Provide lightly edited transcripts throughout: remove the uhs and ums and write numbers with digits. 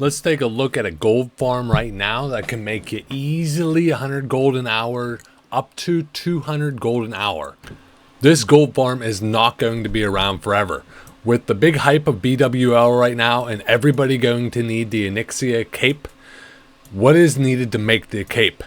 Let's take a look at a gold farm right now that can make you easily 100 gold an hour, up to 200 gold an hour. This gold farm is not going to be around forever. With the big hype of BWL right now and everybody going to need the onyxia cape, what is needed to make the cape?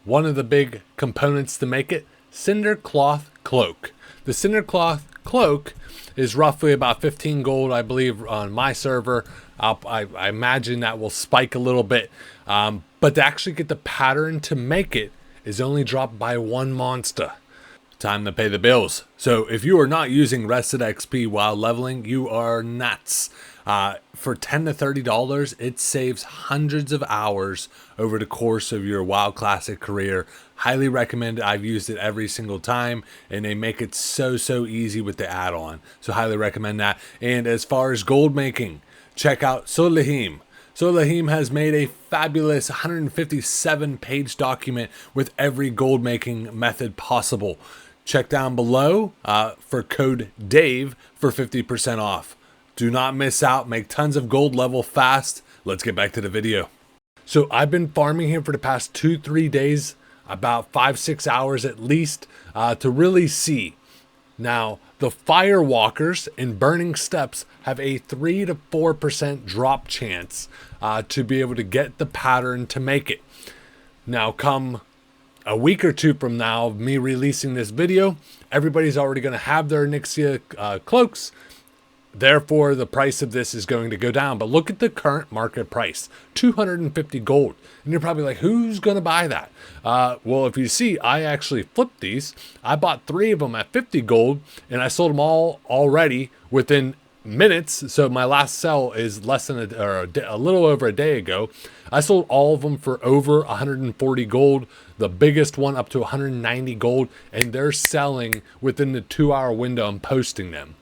One of the big components to make it, cindercloth cloak. The cindercloth cloak is roughly about 15 gold, I believe, on my server. I imagine that will spike a little bit, but to actually get the pattern to make it is only dropped by one monster. Time to pay the bills. So if you are not using rested XP while leveling, you are nuts. For $10 to $30, it saves hundreds of hours over the course of your WoW Classic career. Highly recommend it. I've used it every single time, and they make it so easy with the add-on. So highly recommend that. And as far as gold making, check out Solheim. Solheim has made a fabulous 157-page document with every gold making method possible. Check down below for code DAVE for 50% off. Do not miss out. Make tons of gold level fast. Let's get back to the video. So I've been farming here for the past 2-3 days, about 5-6 hours at least, to really see. Now, the firewalkers in burning steps have a 3 to 4% drop chance to be able to get the pattern to make it. Now, come a week or two from now of me releasing this video, everybody's already going to have their onyxia cloaks. Therefore, the price of this is going to go down. But look at the current market price, 250 gold. And you're probably like, who's going to buy that? Well, if you see, I actually flipped these. I bought 3 of them at 50 gold, and I sold them all already within minutes. So my last sell is less than a little over a day ago. I sold all of them for over 140 gold. The biggest one up to 190 gold, and they're selling within the 2-hour window I'm posting them.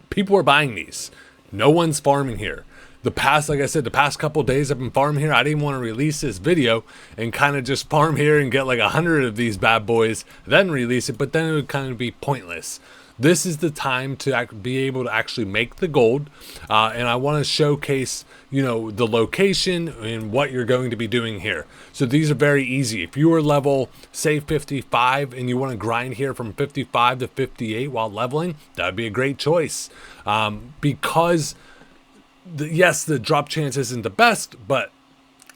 People are buying these. No one's farming here. Like I said, the past couple days I've been farming here. I didn't want to release this video and kind of just farm here and get like 100 of these bad boys, then release it, but then it would kind of be pointless. This is the time to be able to actually make the gold, and I want to showcase, the location and what you're going to be doing here. So these are very easy. If you are level, say 55, and you want to grind here from 55 to 58 while leveling, that would be a great choice. Because, yes, the drop chance isn't the best, but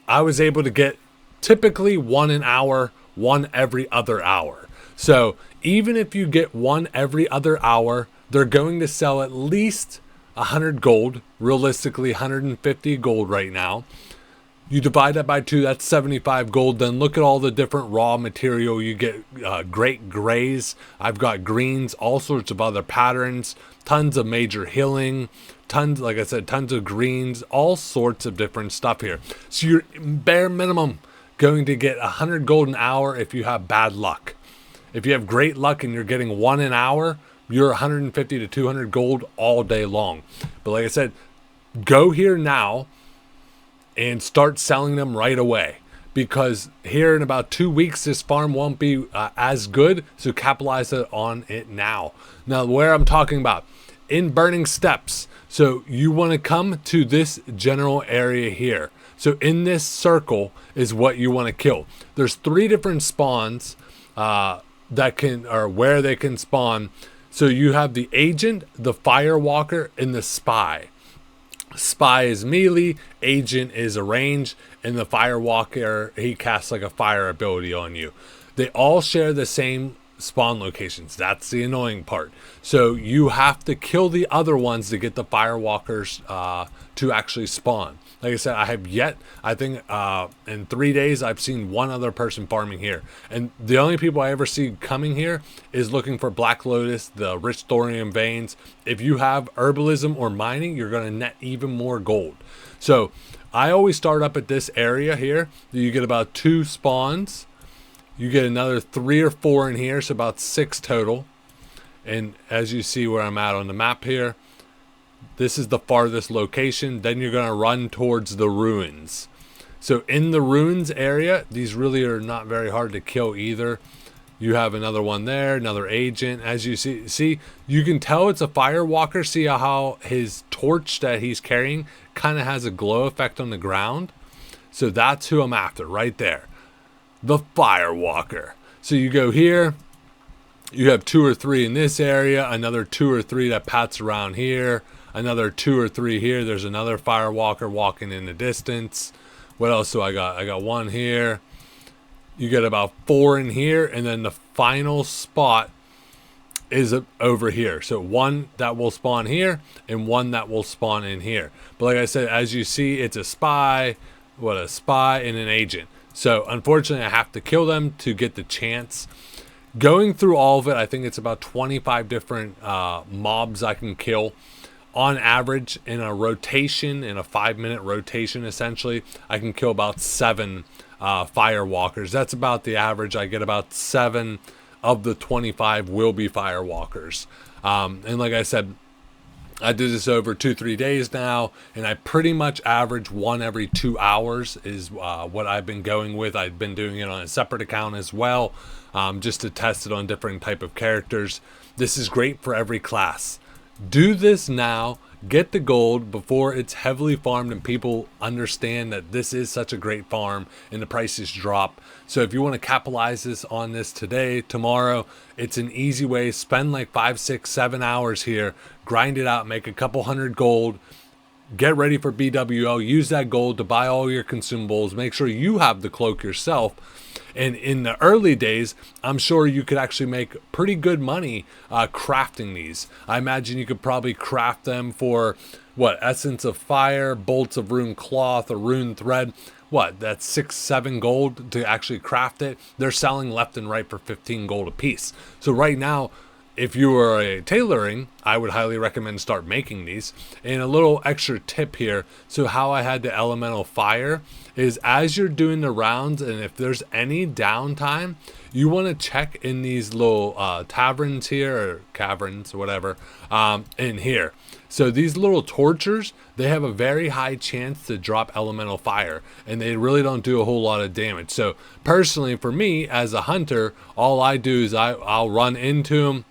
I was able to get typically 1 an hour, 1 every other hour. So even if you get 1 every other hour, they're going to sell at least 100 gold, realistically 150 gold right now. You divide that by 2, that's 75 gold. Then look at all the different raw material. You get great grays. I've got greens, all sorts of other patterns, tons of major healing, tons, like I said, tons of greens, all sorts of different stuff here. So you're bare minimum going to get 100 gold an hour if you have bad luck. If you have great luck and you're getting 1 an hour, you're 150 to 200 gold all day long. But like I said, go here now and start selling them right away, because here in about 2 weeks, this farm won't be as good. So capitalize on it now. Now, where I'm talking about, in burning steps. So you want to come to this general area here. So in this circle is what you want to kill. There's 3 different spawns, where they can spawn. So you have the agent, the firewalker, and the spy. Spy is melee, agent is a range, and the firewalker, he casts like a fire ability on you. They all share the same spawn locations. That's the annoying part. So you have to kill the other ones to get the firewalkers to actually spawn. Like I said, I have yet, I think in 3 days, I've seen 1 other person farming here. And the only people I ever see coming here is looking for Black Lotus, the rich thorium veins. If you have herbalism or mining, you're going to net even more gold. So I always start up at this area here. You get about 2 spawns. You get another 3 or 4 in here, so about 6 total. And as you see where I'm at on the map here, this is the farthest location. Then you're going to run towards the ruins. So in the ruins area, these really are not very hard to kill either. You have another one there, another agent. As you see, you can tell it's a firewalker. See how his torch that he's carrying kind of has a glow effect on the ground? So that's who I'm after right there. The firewalker. So you go here, you have 2 or 3 in this area, another 2 or 3 that pats around here, another 2 or 3 here. There's another firewalker walking in the distance. What else do I got? I got 1 here. You get about 4 in here, and then the final spot is over here. So 1 that will spawn here and 1 that will spawn in here. But like I said, as you see, it's a spy, a spy and an agent. So unfortunately, I have to kill them to get the chance. Going through all of it, I think it's about 25 different mobs I can kill. On average, in a rotation, in a 5-minute rotation, essentially, I can kill about 7 firewalkers. That's about the average. I get about 7 of the 25 will be firewalkers. And like I said, I did this over 2-3 days now, and I pretty much average 1 every 2 hours is what I've been going with. I've been doing it on a separate account as well, just to test it on different type of characters. This is great for every class. Do this now. Get the gold before it's heavily farmed and people understand that this is such a great farm and the prices drop. So if you want to capitalize on this today, tomorrow, it's an easy way. Spend like 5, 6, 7 hours here, grind it out, make a couple hundred gold, get ready for BWL, use that gold to buy all your consumables, make sure you have the cloak yourself. And in the early days, I'm sure you could actually make pretty good money crafting these. I imagine you could probably craft them for, essence of fire, bolts of rune cloth, or rune thread. That's 6, 7 gold to actually craft it. They're selling left and right for 15 gold a piece. So right now, if you are a tailoring, I would highly recommend start making these. And a little extra tip here. So how I had the elemental fire is as you're doing the rounds, and if there's any downtime, you want to check in these little taverns here, or caverns, or whatever, in here. So these little tortures, they have a very high chance to drop elemental fire, and they really don't do a whole lot of damage. So personally, for me, as a hunter, all I do is I'll run into them.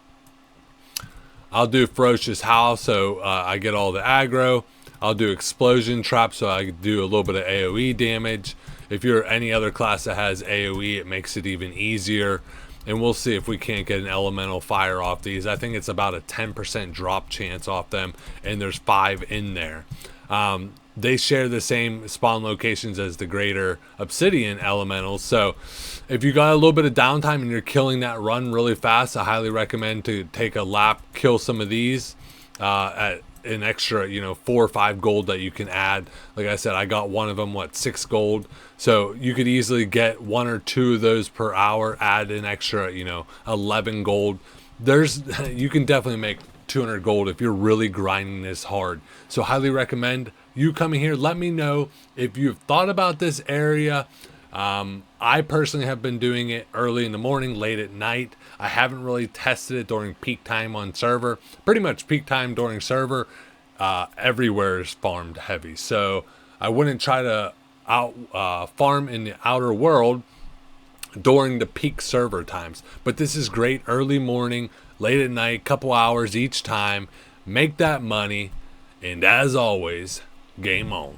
I'll do ferocious howl, so I get all the aggro. I'll do explosion trap, so I do a little bit of AoE damage. If you're any other class that has AoE, it makes it even easier. And we'll see if we can't get an elemental fire off these. I think it's about a 10% drop chance off them, and there's 5 in there. They share the same spawn locations as the greater obsidian elementals. So if you got a little bit of downtime and you're killing that run really fast, I highly recommend to take a lap, kill some of these at an extra 4 or 5 gold that you can add. Like I said, I got one of them 6 gold, so you could easily get 1 or 2 of those per hour, add an extra 11 gold. You can definitely make 200 gold if you're really grinding this hard. So highly recommend you coming here. Let me know if you've thought about this area. I personally have been doing it early in the morning, late at night. I haven't really tested it during peak time on server. Pretty much peak time during server, everywhere is farmed heavy. So I wouldn't try to farm in the outer world during the peak server times. But this is great early morning, late at night, couple hours each time. Make that money, and as always, game on.